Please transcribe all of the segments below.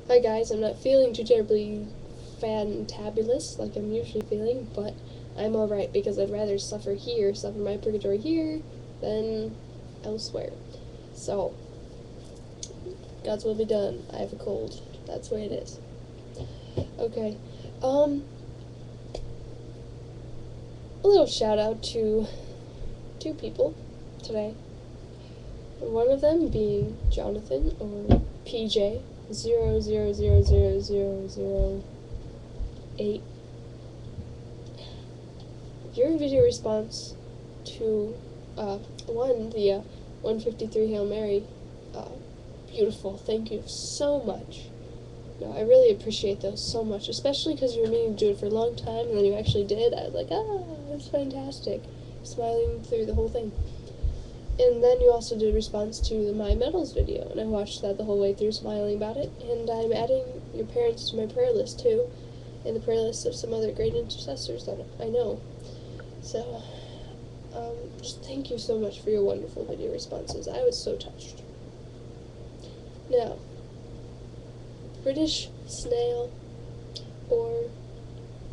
Hi guys, I'm not feeling too terribly fantabulous like I'm usually feeling, but I'm alright because I'd rather suffer my purgatory here, than elsewhere. So, God's will be done. I have a cold. That's the way it is. Okay. A little shout out to two people today. One of them being Jonathan, or PJ, 0000008. Your video response to, the 153 Hail Mary, beautiful. Thank you so much. No, I really appreciate those so much, especially because you were meaning to do it for a long time, and then you actually did. I was like, that's fantastic. Smiling through the whole thing. And then you also did a response to the My Medals video, and I watched that the whole way through, smiling about it. And I'm adding your parents to my prayer list, too, and the prayer list of some other great intercessors that I know. So, just thank you so much for your wonderful video responses. I was so touched. Now, British snail or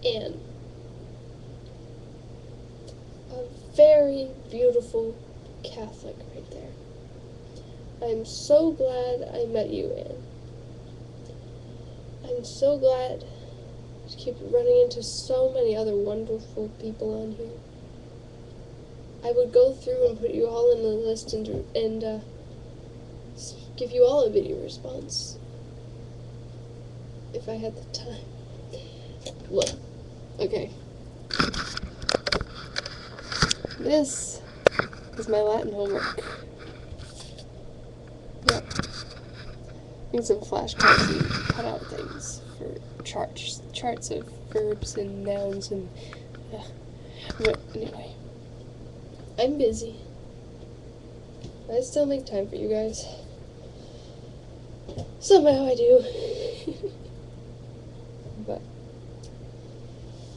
Anne. A very beautiful Catholic right there. I'm so glad I met you, Anne. I'm so glad to keep running into so many other wonderful people on here. I would go through and put you all in the list and give you all a video response if I had the time. Look, okay. This is my Latin homework. Yep. Doing some flashcards and cut out things for charts of verbs and nouns and. But anyway, I'm busy. I still make time for you guys. Somehow I do. But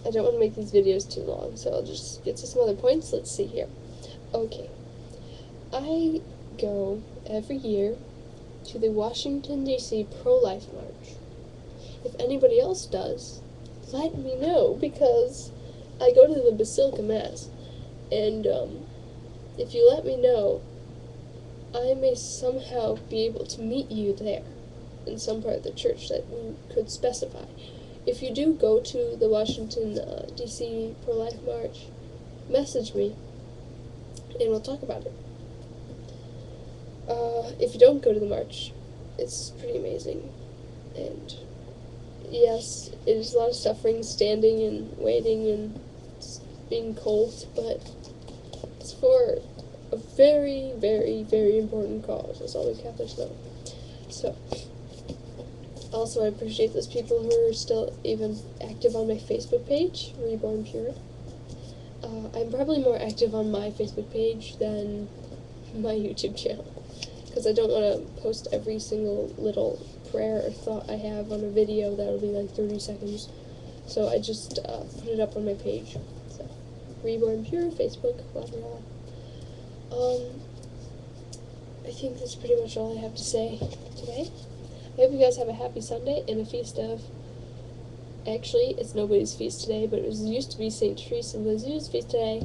I don't want to make these videos too long, so I'll just get to some other points. Let's see here. Okay. I go every year to the Washington, D.C. pro-life march. If anybody else does, let me know, because I go to the Basilica Mass, and if you let me know, I may somehow be able to meet you there in some part of the church that you could specify. If you do go to the Washington, D.C. pro-life march, message me, and we'll talk about it. If you don't go to the march, it's pretty amazing. And yes, it is a lot of suffering, standing and waiting and being cold, but it's for a very, very, very important cause, as all we Catholics know. So, also I appreciate those people who are still even active on my Facebook page, Reborn Pure. I'm probably more active on my Facebook page than my YouTube channel, because I don't want to post every single little prayer or thought I have on a video that'll be like 30 seconds. So I just put it up on my page. So, Reborn Pure, Facebook, blah blah blah. I think that's pretty much all I have to say today. I hope you guys have a happy Sunday and a feast of. Actually, it's nobody's feast today, but it used to be St. Teresa of Lisieux's feast today,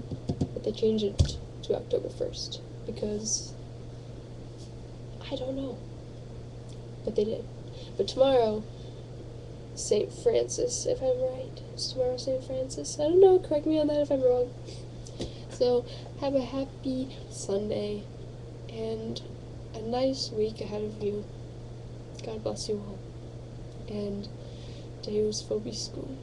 but they changed it to October 1st because I don't know, but they did. But tomorrow, St. Francis, if I'm right. Is tomorrow St. Francis? I don't know, correct me on that if I'm wrong. So, have a happy Sunday, and a nice week ahead of you. God bless you all. And Deus Vobiscum.